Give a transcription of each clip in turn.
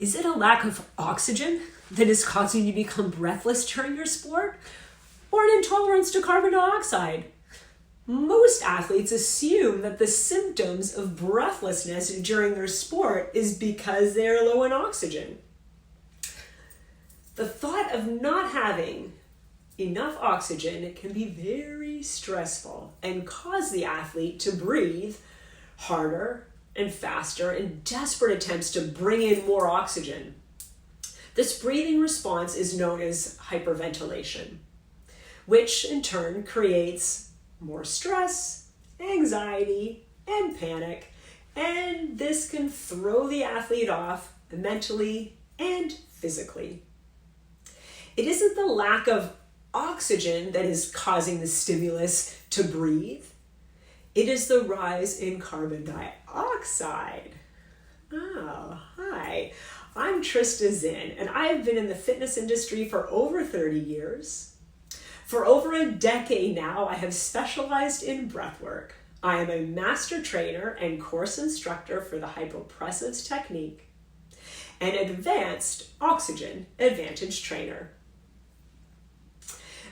Is it a lack of oxygen that is causing you to become breathless during your sport? Or an intolerance to carbon dioxide? Most athletes assume that the symptoms of breathlessness during their sport is because they are low in oxygen. The thought of not having enough oxygen can be very stressful and cause the athlete to breathe harder and faster in desperate attempts to bring in more oxygen. This breathing response is known as hyperventilation, which in turn creates more stress, anxiety, and panic, and this can throw the athlete off mentally and physically. It isn't the lack of oxygen that is causing the stimulus to breathe. It is the rise in carbon dioxide. Oh, hi. I'm Trista Zinn, and I have been in the fitness industry for over 30 years. For over a decade now, I have specialized in breathwork. I am a master trainer and course instructor for the hypopressives technique, an advanced oxygen advantage trainer.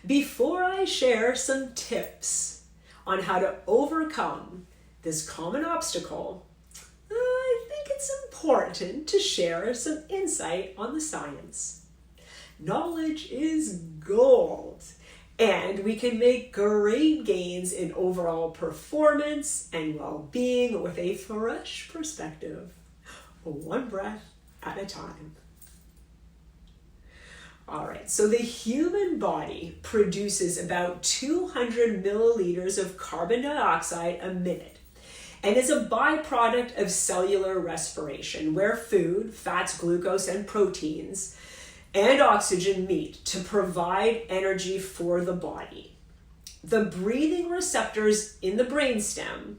Before I share some tips on how to overcome this common obstacle, I think it's important to share some insight on the science. Knowledge is gold, and we can make great gains in overall performance and well-being with a fresh perspective, one breath at a time. All right, so the human body produces about 200 milliliters of carbon dioxide a minute and is a byproduct of cellular respiration, where food, fats, glucose, and proteins and oxygen meet to provide energy for the body. The breathing receptors in the brainstem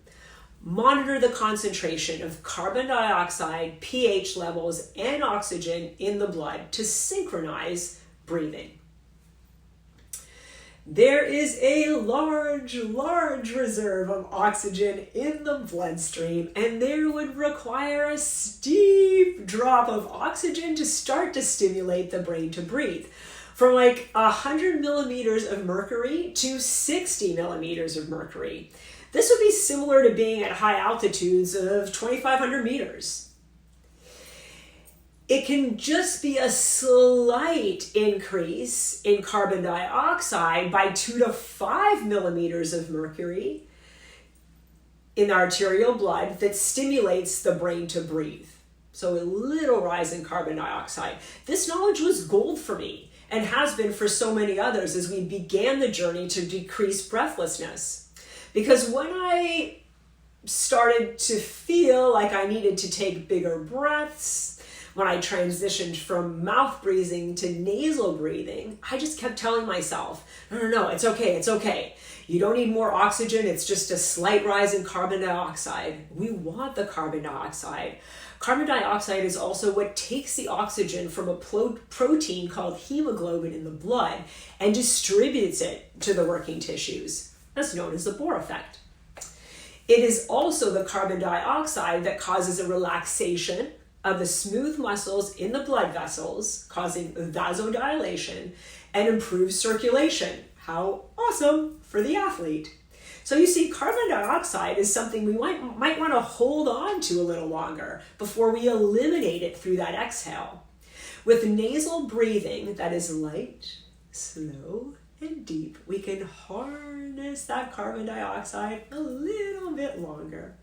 monitor the concentration of carbon dioxide, pH levels, and oxygen in the blood to synchronize breathing. There is a large reserve of oxygen in the bloodstream, and there would require a steep drop of oxygen to start to stimulate the brain to breathe. From like 100 millimeters of mercury to 60 millimeters of mercury. This would be similar to being at high altitudes of 2,500 meters. It can just be a slight increase in carbon dioxide by 2 to 5 millimeters of mercury in the arterial blood that stimulates the brain to breathe. So a little rise in carbon dioxide. This knowledge was gold for me and has been for so many others as we began the journey to decrease breathlessness. Because when I started to feel like I needed to take bigger breaths, when I transitioned from mouth breathing to nasal breathing, I just kept telling myself, no, it's okay. You don't need more oxygen. It's just a slight rise in carbon dioxide. We want the carbon dioxide. Carbon dioxide is also what takes the oxygen from a protein called hemoglobin in the blood and distributes it to the working tissues. That's known as the Bohr effect. It is also the carbon dioxide that causes a relaxation of the smooth muscles in the blood vessels, causing vasodilation and improves circulation. How awesome for the athlete. So you see, carbon dioxide is something we might want to hold on to a little longer before we eliminate it through that exhale. With nasal breathing that is light, slow, and deep, we can harness that carbon dioxide a little bit longer.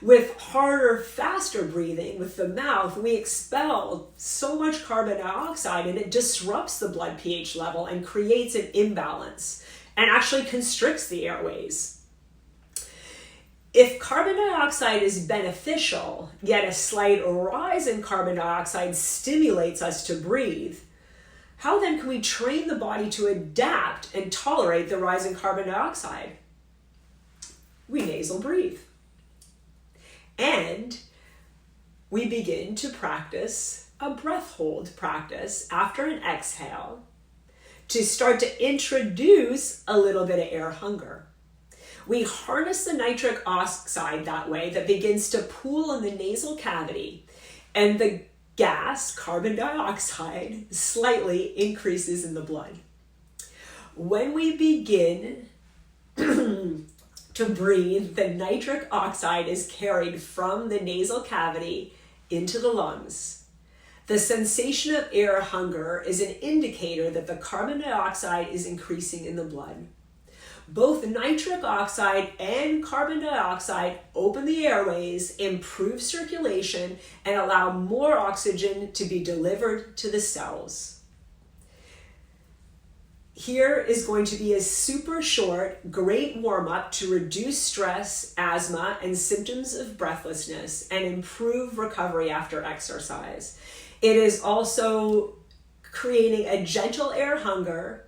With harder, faster breathing with the mouth, we expel so much carbon dioxide and it disrupts the blood pH level and creates an imbalance and actually constricts the airways. If carbon dioxide is beneficial, yet a slight rise in carbon dioxide stimulates us to breathe, how then can we train the body to adapt and tolerate the rise in carbon dioxide? We nasal breathe. And we begin to practice a breath hold practice after an exhale to start to introduce a little bit of air hunger. We harness the nitric oxide that way that begins to pool in the nasal cavity, and the gas, carbon dioxide, slightly increases in the blood. When we begin to breathe, the nitric oxide is carried from the nasal cavity into the lungs. The sensation of air hunger is an indicator that the carbon dioxide is increasing in the blood. Both nitric oxide and carbon dioxide open the airways, improve circulation, and allow more oxygen to be delivered to the cells. Here is going to be a super short, great warm-up to reduce stress, asthma, and symptoms of breathlessness and improve recovery after exercise. It is also creating a gentle air hunger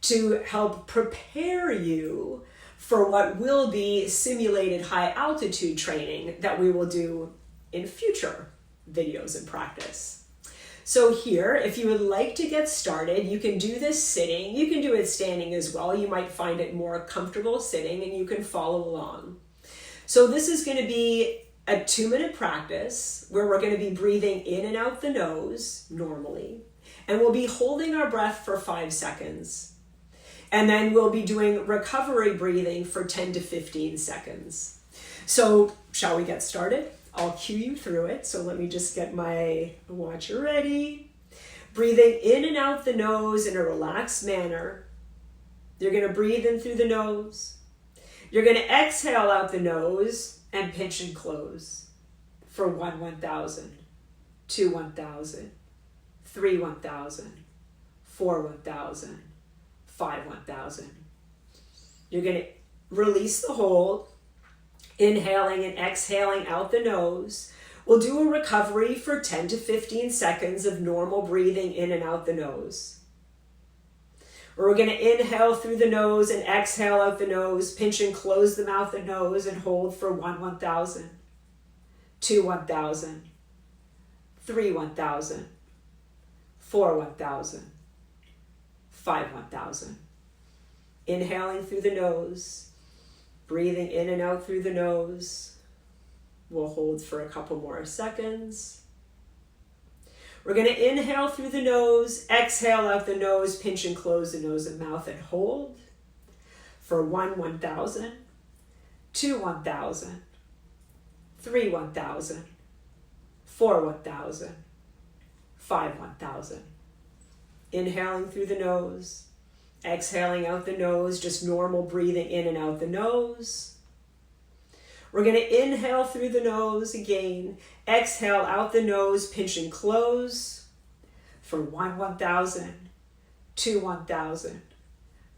to help prepare you for what will be simulated high altitude training that we will do in future videos and practice. So here, if you would like to get started, you can do this sitting. You can do it standing as well. You might find it more comfortable sitting and you can follow along. So this is going to be a 2-minute practice where we're going to be breathing in and out the nose normally. And we'll be holding our breath for 5 seconds. And then we'll be doing recovery breathing for 10 to 15 seconds. So shall we get started? I'll cue you through it. So let me just get my watcher ready. Breathing in and out the nose in a relaxed manner. You're going to breathe in through the nose. You're going to exhale out the nose and pinch and close for 1, 1,000, 2, 1,000, 3, 1,000, 4, 1,000, 5, 1,000. You're going to release the hold. Inhaling and exhaling out the nose. We'll do a recovery for 10 to 15 seconds of normal breathing in and out the nose. We're going to inhale through the nose and exhale out the nose, pinch and close the mouth and nose and hold for 1, 1,000, 2, 1,000, 3, 1,000, 4, 1,000, 5, 1,000. Inhaling through the nose. Breathing in and out through the nose. We'll hold for a couple more seconds. We're going to inhale through the nose, exhale out the nose, pinch and close the nose and mouth and hold for 1, 1,000, 2, 1,000, 3, 1,000, 4, 1,000, 5, 1,000. Inhaling through the nose. Exhaling out the nose, just normal breathing in and out the nose. We're going to inhale through the nose again. Exhale out the nose, pinch and close for 1, 1,000, 2, 1,000,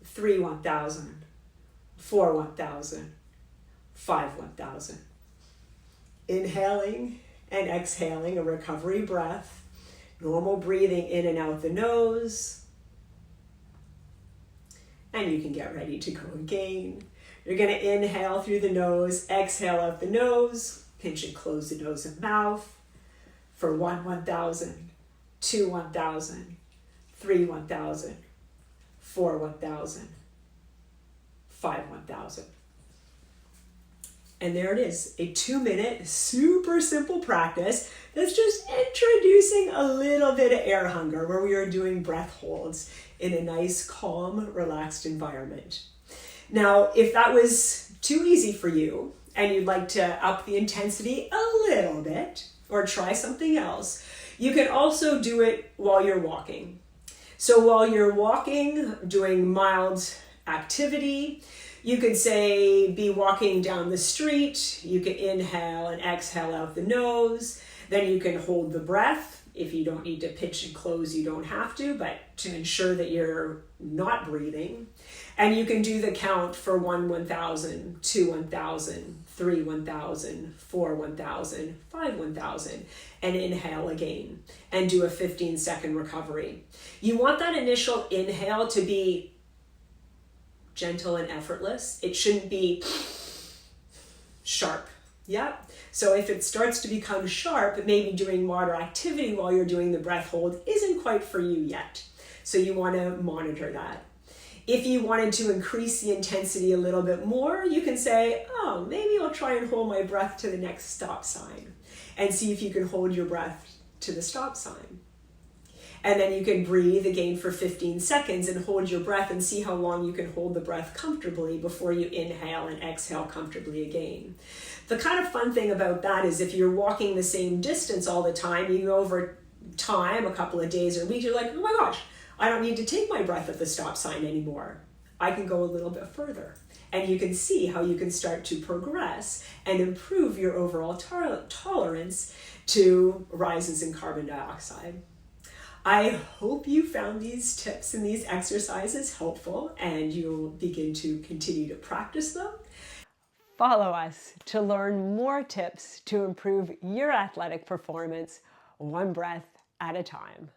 3, 1,000, 4, 1,000, 5, 1,000. Inhaling and exhaling a recovery breath. Normal breathing in and out the nose. And you can get ready to go again. You're going to inhale through the nose, exhale out the nose, pinch and close the nose and mouth for 1, 1,000, 2, 1,000, 3, 1,000, 4, 1,000, 5, 1,000. And there it is, a 2-minute, super simple practice that's just introducing a little bit of air hunger where we are doing breath holds in a nice, calm, relaxed environment. Now, if that was too easy for you and you'd like to up the intensity a little bit or try something else, you can also do it while you're walking. So while you're walking, doing mild activity, you could say be walking down the street. You can inhale and exhale out the nose. Then you can hold the breath. If you don't need to pinch and close, you don't have to, but to ensure that you're not breathing. And you can do the count for 1, 1,000, 2, 1,000, 3, 1,000, 4, 1,000, 5, 1,000, and inhale again and do a 15-second recovery. You want that initial inhale to be gentle and effortless. It shouldn't be sharp. Yeah. So if it starts to become sharp, maybe doing moderate activity while you're doing the breath hold isn't quite for you yet. So you want to monitor that. If you wanted to increase the intensity a little bit more, you can say, oh, maybe I'll try and hold my breath to the next stop sign and see if you can hold your breath to the stop sign. And then you can breathe again for 15 seconds and hold your breath and see how long you can hold the breath comfortably before you inhale and exhale comfortably again. The kind of fun thing about that is if you're walking the same distance all the time, you go over time, a couple of days or weeks, you're like, oh my gosh, I don't need to take my breath at the stop sign anymore. I can go a little bit further. And you can see how you can start to progress and improve your overall tolerance to rises in carbon dioxide. I hope you found these tips and these exercises helpful and you'll begin to continue to practice them. Follow us to learn more tips to improve your athletic performance, one breath at a time.